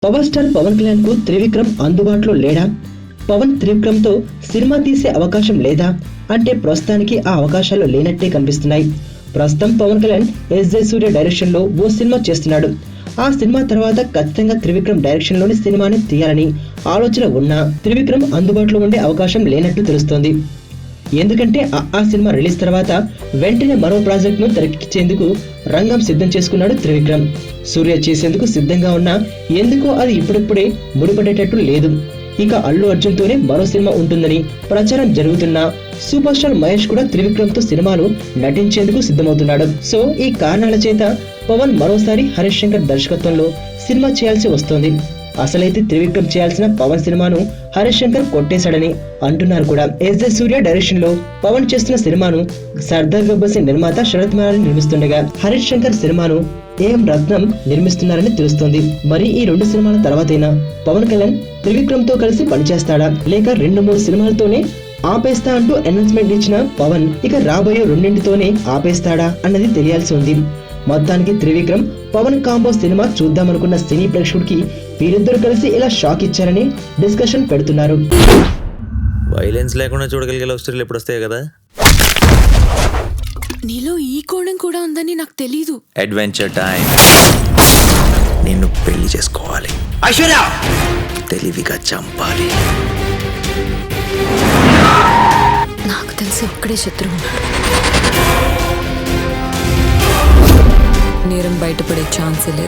Power star Pawan Kalyan కు త్రివిక్రమ్ అందుబాటులో లేడా? పవన్ త్రివిక్రమ్ తో సినిమా తీసే అవకాశం లేదా అంటే ప్రస్తుతానికి ఆ అవకాశాలు లేనట్టే కనిపిస్తున్నాయి. ప్రస్తుతం పవన్ కళ్యాణ్ ఎస్.జె. సూర్య డైరెక్షన్ లో ఓ సినిమా చేస్తున్నాడు. ఆ సినిమా తర్వాత ఖచ్చితంగా త్రివిక్రమ్ డైరెక్షన్ లోని సినిమాని తీయాలని ఆలోచన ఉన్నా త్రివిక్రమ్ అందుబాటులో ఉండే అవకాశం లేనట్టు తెలుస్తోంది. ఎందుకంటే ఆ సినిమా రిలీజ్ తర్వాత వెంటనే మరో ప్రాజెక్ట్ ను తెరకెక్కించేందుకు రంగం సిద్ధం చేసుకున్నాడు త్రివిక్రమ్. సూర్య చేసేందుకు సిద్ధంగా ఉన్నా ఎందుకో అది ఇప్పుడిప్పుడే ముడిపడేటట్టు లేదు. ఇక అల్లు అర్జున్ తోనే మరో సినిమా ఉంటుందని ప్రచారం జరుగుతున్నా సూపర్ స్టార్ మహేష్ కూడా త్రివిక్రమ్ తో సినిమాలు నటించేందుకు సిద్ధమవుతున్నాడు. సో ఈ కారణాల చేత పవన్ మరోసారి హరీష్ శంకర్ దర్శకత్వంలో సినిమా చేయాల్సి వస్తోంది. అసలైతే త్రివిక్రమ్ చేయాల్సిన పవన్ సినిమాను హరీష్ శంకర్ కొట్టేశాడని అంటున్నారు కూడా. ఎస్.జె. సూర్య డైరెక్షన్ లో పవన్ చేస్తున్న సినిమాను సర్దార్ గబ్బర్ సింగ్ నిర్మాత శరత్ మరాలి నిర్మిస్తుండగా హరీష్ శంకర్ సినిమాను ఏఎం రత్నం నిర్మిస్తున్నారని తెలుస్తోంది. మరి ఈ 2 సినిమాల తర్వాతైనా పవన్ కళ్యాణ్ త్రివిక్రమ్ తో కలిసి పనిచేస్తాడా లేక 2-3 సినిమాలతోనే ఆపేస్తా అంటూ అనౌన్స్మెంట్ ఇచ్చిన పవన్ ఇక రాబోయే 2తోనే ఆపేస్తాడా అన్నది తెలియాల్సి ఉంది. మొత్తానికి త్రివిక్రమ్ పవన్ కాంబో సినిమా చూద్దామనుకున్న సినీ ప్రేక్షకుడికి వీరిద్దరు కలిసి ఇలా షాక్ ఇచ్చారని డిస్కషన్ పెడుతున్నారు. వైలెన్స్ లేకుండా చూడగలిగే లవ్ స్టోరీలు ఎప్పుడు వస్తాయి కదా. నీలో ఈ కోణం కూడా ఉందని నాకు తెలీదు. Adventure time. నిన్ను పెళ్లి చేసుకోవాలి. ఐశ్వర్య తెలివిగా చంపాలి. నాకు తెలిసి ఒక్కడే శత్రువు ఉన్నాడు. నేరం బయటపడే ఛాన్సే లేదు.